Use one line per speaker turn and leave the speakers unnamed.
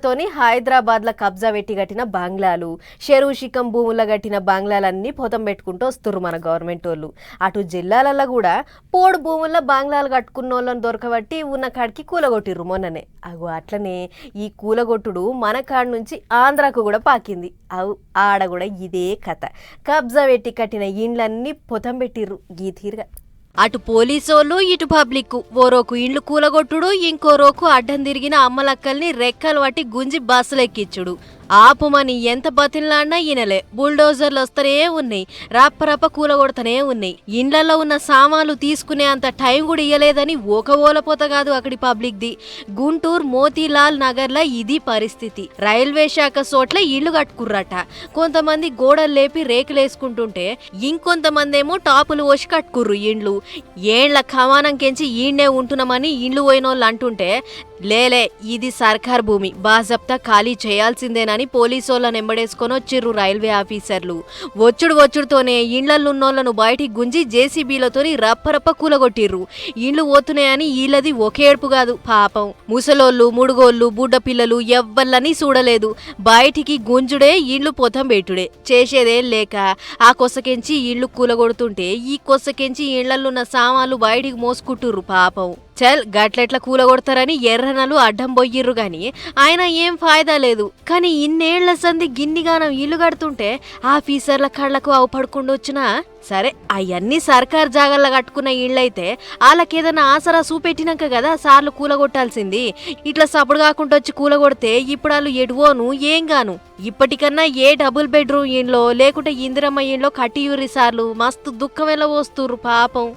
తోని హైదరాబాద్ ల కబ్జా పెట్టి కట్టిన బంగ్లాలు, చెరువు శిఖం భూముల కట్టిన బంగ్లాలన్నీ పొతం పెట్టుకుంటూ వస్తుర్రు మన గవర్నమెంట్ వాళ్ళు. అటు జిల్లాలలో కూడా పోడు భూముల్లో బంగ్లాలు కట్టుకున్న వాళ్ళని దొరకబట్టి ఉన్న కాడికి కూలగొట్టిర్రు మొన్ననే. అట్లనే ఈ కూలగొట్టుడు మన కాడి నుంచి ఆంధ్రాకు కూడా పాకింది. ఆడ కూడా ఇదే కథ. కబ్జా పెట్టి కట్టిన ఇండ్లన్నీ పొతం పెట్టిర్రు ఈ తీరుగా. అటు పోలీసోళ్ళు ఇటు పబ్లిక్ ఓరోకు ఇండ్లు కూలగొట్టుడు, ఇంకో రోకు అడ్డం తిరిగిన అమ్మలక్కల్ని రెక్కలు పట్టి గుంజి బస్సులెక్కిచ్చుడు. ఆపుమని ఎంత బతిలాడినా ఈనలే. బుల్డోజర్లు వస్తూనే ఉన్నాయి, రప్పరప్ప కూలగొడతనే ఉన్నాయి. ఇండ్లలో ఉన్న సామాన్లు తీసుకునే అంత టైం కూడా ఇయ్యలేదని ఒక ఓలపోత కాదు అక్కడి పబ్లిక్ది. గుంటూరు మోతీలాల్ నగర్లో ఇది పరిస్థితి. రైల్వే శాఖ చోట్ల ఇళ్లు కట్టుకుర్రట. కొంతమంది గోడలు లేపి రేకులేసుకుంటుంటే ఇంకొంతమంది ఏమో టాపులు పోసి కట్టుకుర్రు ఇండ్లు. ఏండ్ల కమానం కెంచి ఈడ్నే ఉంటున్నామని ఇండ్లు పోయినోళ్ళు అంటుంటే, లేలే ఇది సర్కార్ భూమి, బాజప్తా ఖాళీ చేయాల్సిందేనని పోలీసోళ్ళని ఎంబడేసుకొని వచ్చిర్రు రైల్వే ఆఫీసర్లు. వచ్చుడుతోనే ఇండ్లలున్నోళ్లను బయటికి గుంజి జేసీబీలతోని రప్పరప్ప కూలగొట్టిర్రు. ఇండ్లు పోతున్నాయని వీళ్ళది ఒకే ఏడుపు కాదు పాపం. ముసలోళ్ళు, ముడుగోళ్ళు, బుడ్డ పిల్లలు ఎవ్వళ్ళని చూడలేదు. బయటికి గుంజుడే, ఇండ్లు పొతం పెట్టుడే, చేసేదేం లేక ఆ కొసకెంచి ఇండ్లు కూలగొడుతుంటే ఈ కొసకెంచి ఇండ్లలున్న సామాన్లు బయటికి మోసుకుంటుర్రు పాపం. చల్ గట్లెట్లా కూలగొడతారని ఎర్రనలు అడ్డం పోయిర్రు గాని ఆయన ఏం ఫాయిదా లేదు. కానీ ఇన్నేళ్ల సంది గిన్నిగానం ఇల్లు కడుతుంటే ఆఫీసర్ల కళ్లకు అవపడకుండా వచ్చినా సరే, అవన్నీ సర్కార్ జాగాల్లో కట్టుకున్న ఇళ్ళైతే వాళ్ళకేదన్నా ఆసరా చూపెట్టినాక కదా సార్లు కూలగొట్టాల్సింది. ఇట్లా సప్పుడు కాకుండా వచ్చి కూలగొడితే ఇప్పుడు వాళ్ళు ఎడువోను ఏం గాను. ఇప్పటికన్నా ఏ డబుల్ బెడ్రూమ్ ఇండ్లో లేకుంటే ఇందిరమ్మ ఇండ్లో కట్టియూరి సార్లు మస్తు దుఃఖం ఎలా వస్తుర్రు పాపం.